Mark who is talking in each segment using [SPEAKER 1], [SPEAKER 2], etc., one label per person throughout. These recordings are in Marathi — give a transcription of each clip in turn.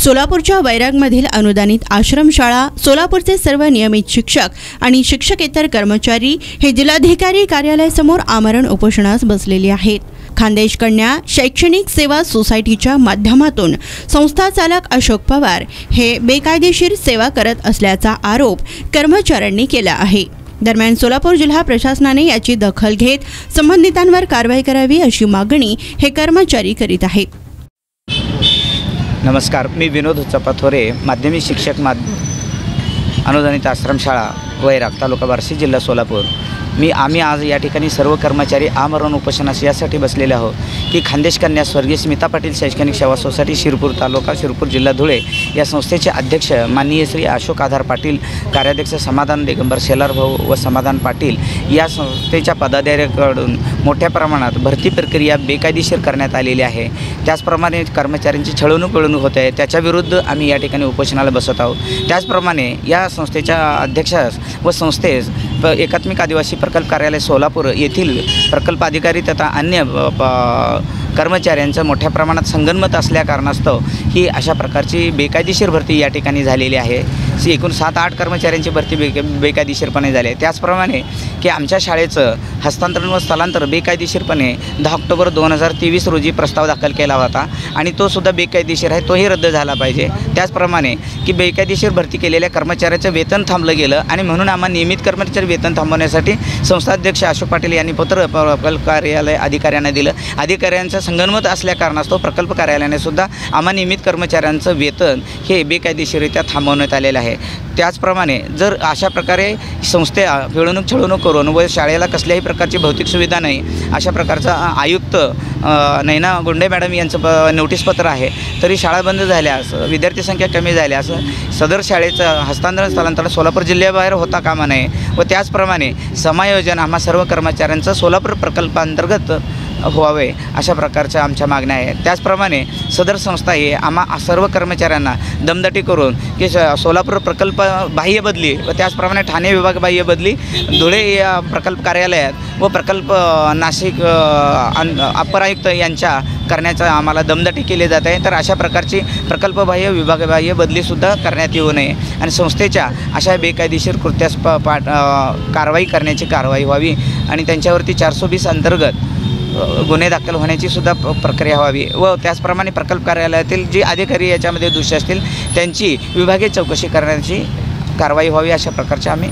[SPEAKER 1] सोलापूरच्या वैरागमधील अनुदानित आश्रमशाळा, सोलापूरचे सर्व नियमित शिक्षक आणि शिक्षकेतर कर्मचारी हे जिल्हाधिकारी कार्यालयासमोर आमरण उपोषणास बसलेले आहेत। खानदेश कन्या शैक्षणिक सेवा सोसायटीच्या माध्यमातून संस्था चालक अशोक पवार हे बेकायदेशीर सेवा करत असल्याचा आरोप कर्मचाऱ्यांनी केला आहे। दरम्यान सोलापूर जिल्हा प्रशासनाने याची दखल घेत संबंधितांवर कारवाई करावी अशी मागणी हे कर्मचारी करीत आहेत।
[SPEAKER 2] नमस्कार, मी विनोद चपाथोरे, माध्यमिक शिक्षक अनुदानित आश्रमशाळा वैराग, तालुका बार्शी, जिल्हा सोलापूर। आम्ही आज या ठिकाणी सर्व कर्मचारी आमरण उपोषणास यासाठी बसलेले आहोत की खानदेश कन्या स्वर्गीय स्मिता पाटील शैक्षणिक सेवा सोसायटी शिरपूर तालुका शिरपूर जिल्हा धुळे या संस्थेचे अध्यक्ष माननीय श्री अशोक आधार पाटील, कार्याध्यक्ष समाधान दिगंबर शेलार भाऊ व समाधान पाटील या संस्थेच्या पदाधिकाऱ्यांकडून मोठ्या प्रमाणात भरती प्रक्रिया बेकायदेशीर करण्यात आलेली आहे। त्याचप्रमाणे कर्मचाऱ्यांची छळवणूक होत आहे, त्याच्याविरुद्ध आम्ही या ठिकाणी उपोषणाला बसत आहोत। त्याचप्रमाणे या संस्थेच्या अध्यक्षास व संस्थेस एकात्मिक आदिवासी प्रकल्प कार्यालय सोलापूर येथील प्रकल्प अधिकारी तथा अन्य कर्मचाऱ्यांचं मोठ्या प्रमाणात संगनमत असल्या कारणास्तव ही अशा प्रकारची बेकायदेशीर भरती या ठिकाणी झालेली आहे। एकूण 7-8 कर्मचाऱ्यांची भरती बेकायदेशीरपणे झाली आहे। त्याचप्रमाणे की आमच्या शाळेचं हस्तांतरण व स्थलांतर बेकायदेशीरपणे 10 ऑक्टोबर 2023 रोजी प्रस्ताव दाखल केला होता आणि तो सुद्धा बेकायदेशीर आहे, तोही रद्द झाला पाहिजे। त्याचप्रमाणे की बेकायदेशीर भरती केलेल्या कर्मचाऱ्याचं वेतन थांबलं गेलं आणि म्हणून आम्हाला नियमित कर्मचारी वेतन थांबवण्यासाठी संस्थाध्यक्ष अशोक पाटील यांनी पत्र प्रकल्प कार्यालय अधिकाऱ्यांना दिलं। अधिकाऱ्यांचं संगनमत असल्या कारणास्तव प्रकल्प कार्यालयाने सुद्धा आम्हा नियमित कर्मचाऱ्यांचं वेतन हे बेकायदेशीररित्या थांबवण्यात आलेलं आहे। त्याचप्रमाणे जर अशा प्रकारे संस्था छळवणूक करून व शाळेला कसल्याही प्रकारची भौतिक सुविधा नाही अशा प्रकारचा आयुक्त नैना गुंडे मॅडम यांचं नोटीस पत्र आहे, तरी शाळा बंद झाल्यास, विद्यार्थी संख्या कमी झाल्यास सदर शाळेचं हस्तांतरण स्थलांतरण सोलापूर जिल्ह्याबाहेर होता कामा नये व त्याचप्रमाणे समायोजन आम्हा सर्व कर्मचाऱ्यांचं सोलापूर प्रकल्पांतर्गत व्हावे अशा प्रकारच्या आमच्या मागण्या आहेत। त्याचप्रमाणे सदर संस्था ही आम्हा सर्व कर्मचाऱ्यांना दमदाटी करून की सोलापूर प्रकल्प बाह्य बदली व त्याचप्रमाणे ठाणे विभाग बाह्य बदली धुळे या प्रकल्प कार्यालयात व प्रकल्प नाशिक अप्पर आयुक्त यांच्या करण्याचं आम्हाला दमदाटी केली जात आहे। तर अशा प्रकारची प्रकल्प बाह्य विभाग बाह्य बदलीसुद्धा करण्यात येऊ नये आणि संस्थेच्या अशा बेकायदेशीर कृत्यास कारवाई करण्याची कारवाई व्हावी आणि त्यांच्यावरती 420 अंतर्गत गुन्हे दाखल होण्याची सुद्धा प्रक्रिया व्हावी व त्याचप्रमाणे प्रकल्प कार्यालयातील जे अधिकारी याच्यामध्ये दोषी असतील त्यांची विभागीय चौकशी करण्याची कारवाई व्हावी अशा प्रकारची आम्ही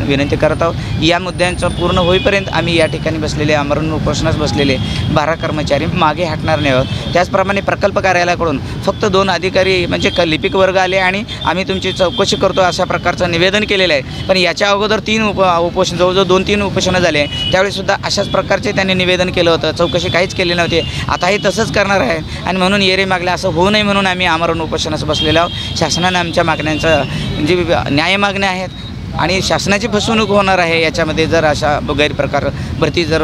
[SPEAKER 2] विनंती करत आहोत। या मुद्द्यांचं पूर्ण होईपर्यंत आम्ही या ठिकाणी बसलेले आमरण उपोषणास बसलेले 12 कर्मचारी मागे हटणार नाही आहोत। त्याचप्रमाणे प्रकल्प कार्यालयाकडून फक्त 2 अधिकारी म्हणजे लिपिक वर्ग आले आणि आम्ही तुमची चौकशी करतो अशा प्रकारचं निवेदन केलेलं आहे, पण याच्या अगोदर 3 उपोषण जवळजवळ 2-3 उपोषणं झाले, त्यावेळीसुद्धा अशाच प्रकारचे त्यांनी निवेदन केलं होतं, चौकशी काहीच केली नव्हती। आताही तसंच करणार आहे आणि म्हणून येरे मागल्या असं होऊ नये म्हणून आम्ही आमरण उपोषणास बसलेलो आहोत। शासनाने आमच्या मागण्यांचं जे न्याय मागण्या आहेत आणि शासनाची फसवणूक होणार आहे याच्यामध्ये जर अशा गैरप्रकार भरती जर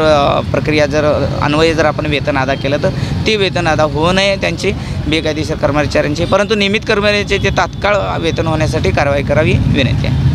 [SPEAKER 2] प्रक्रिया जर अन्वये जर आपण वेतन अदा केलं तर ते वेतन अदा होऊ नये त्यांची बेकायदेशीर कर्मचाऱ्यांची, परंतु नियमित कर्मचाऱ्यांचे ते तात्काळ वेतन होण्यासाठी कारवाई करावी विनंती आहे।